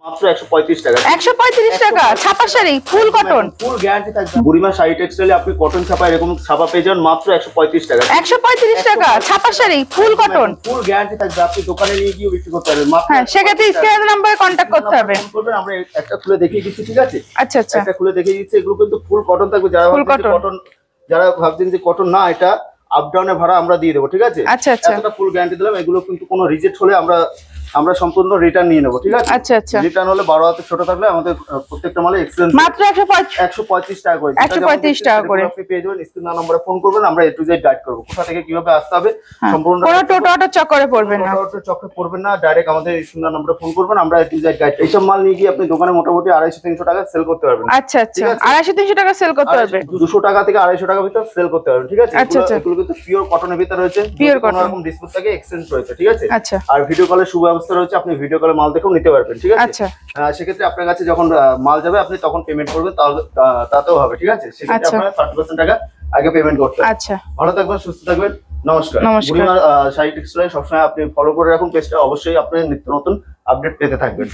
মাত্র 135 টাকা। 135 টাকা ছাপা শাড়ি ফুল কটন, ফুল গ্যারান্টি থাকবে। বুড়িমা শাড়ি টেক্সটাইলে আপনি কটন ছাপা এরকম ছাপা পেয়ে যান মাত্র 135 টাকা। 135 টাকা ছাপা শাড়ি ফুল কটন, ফুল গ্যারান্টি থাকবে। আপনি দোকানে নিয়ে গিয়ে বিক্রি করতে পারবেন মাত্র। হ্যাঁ, সেক্ষেত্রে স্ক্রিনের নাম্বারে কন্টাক্ট করতে হবে। ফোন করবেন, আমরা একটা খুলে দেখিয়ে দিচ্ছি, ঠিক আছে? আচ্ছা আচ্ছা, একটা খুলে দেখিয়ে দিচ্ছি। এগুলো কিন্তু ফুল কটন থাকবে। যারা ভাবছেন যে কটন না, এটা আপ ডাউনে ভাড়া আমরা দিয়ে দেবো, ঠিক আছে? আচ্ছা আচ্ছা, এতটা ফুল গ্যারান্টি দিলাম। এগুলো কিন্তু কোনো রিজেক্ট হলে আমরা সম্পূর্ণ রিটার্ন নিয়ে নেবো, ঠিক আছে? আচ্ছা আচ্ছা, রিটার্ন হলে 12 হাতে ছোট থাকলে আমাদের প্রত্যেকটা মালে এক্সচেঞ্জ মাত্র 135 টাকা করে। 135 টাকা করে আপনি পেয়ে যাবেন। স্ক্রিন নম্বরে ফোন করবেন, আমরা A to Z গাইড করব কোথা থেকে কিভাবে আসতে হবে সম্পূর্ণ। কোনো টোটো অটো চক্করে পড়বেন না, টোটো চক্করে পড়বেন না, ডাইরেক্ট আমাদের স্ক্রিন নম্বরে ফোন করবেন, আমরা A to Z গাইড। এইসব মাল নিয়ে গিয়ে আপনি দোকানে মোটামুটি 250-300 টাকা সেল করতে পারবেন। আচ্ছা আচ্ছা, 250-300 টাকা সেল করতে পারবে, 200 টাকা থেকে 250 টাকার ভিতর সেল করতে পারবেন, ঠিক আছে? আচ্ছা আচ্ছা, এগুলো কিন্তু পিওর কটনের ভিতর রয়েছে, পিওর কটন, কোনো রকম ডিসপুট থেকে এক্সচেঞ্জ রয়েছে, ঠিক আছে? আচ্ছা, আর ভিডিও কলের সুব্যবস্থা রয়েছে, আপনি ভিডিও কলে মাল দেখেও নিতে পারবেন, ঠিক আছে? আচ্ছা, সেক্ষেত্রে আপনার কাছে যখন মাল যাবে আপনি তখন পেমেন্ট করবেন, তাতেও হবে, ঠিক আছে? সেক্ষেত্রে আচ্ছা, আপনার 30% টাকা আগে পেমেন্ট করতে হবে। আচ্ছা, ভালো থাকবেন, সুস্থ থাকবেন, নমস্কার। বুড়িমা শাড়ি টেক্সটাইল সবসময় আপনি ফলো করে রাখুন পেজটা, অবশ্যই আপনি নিত্য নতুন আপডেট পেতে থাকবেন।